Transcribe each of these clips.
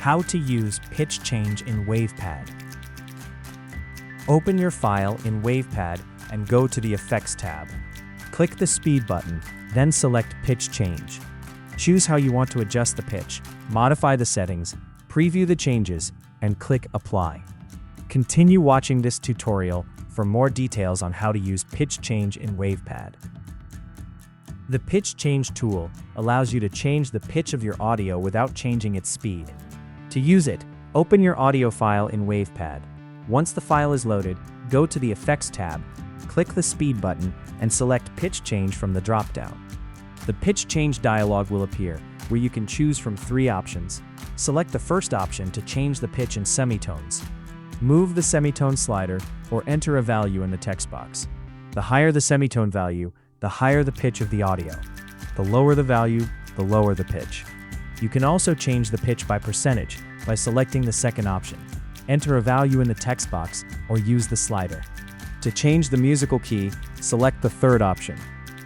How to use pitch change in WavePad. Open your file in WavePad and go to the Effects tab. Click the Speed button, then select Pitch Change. Choose how you want to adjust the pitch, modify the settings, preview the changes, and click Apply. Continue watching this tutorial for more details on how to use pitch change in WavePad. The pitch change tool allows you to change the pitch of your audio without changing its speed. To use it, open your audio file in WavePad. Once the file is loaded, go to the Effects tab, click the Speed button, and select Pitch Change from the dropdown. The Pitch Change dialog will appear, where you can choose from 3 options. Select the first option to change the pitch in semitones. Move the semitone slider or enter a value in the text box. The higher the semitone value, the higher the pitch of the audio. The lower the value, the lower the pitch. You can also change the pitch by percentage by selecting the second option. Enter a value in the text box or use the slider. To change the musical key, select the third option.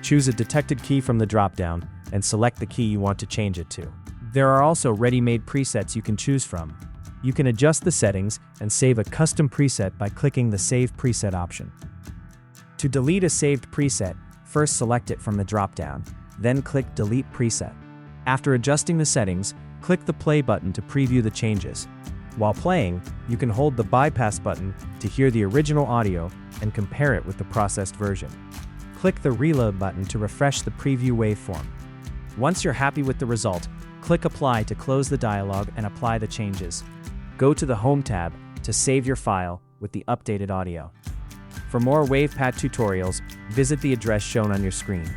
Choose a detected key from the dropdown and select the key you want to change it to. There are also ready-made presets you can choose from. You can adjust the settings and save a custom preset by clicking the Save Preset option. To delete a saved preset, first select it from the dropdown, then click Delete Preset. After adjusting the settings, click the Play button to preview the changes. While playing, you can hold the Bypass button to hear the original audio and compare it with the processed version. Click the Reload button to refresh the preview waveform. Once you're happy with the result, click Apply to close the dialog and apply the changes. Go to the Home tab to save your file with the updated audio. For more WavePad tutorials, visit the address shown on your screen.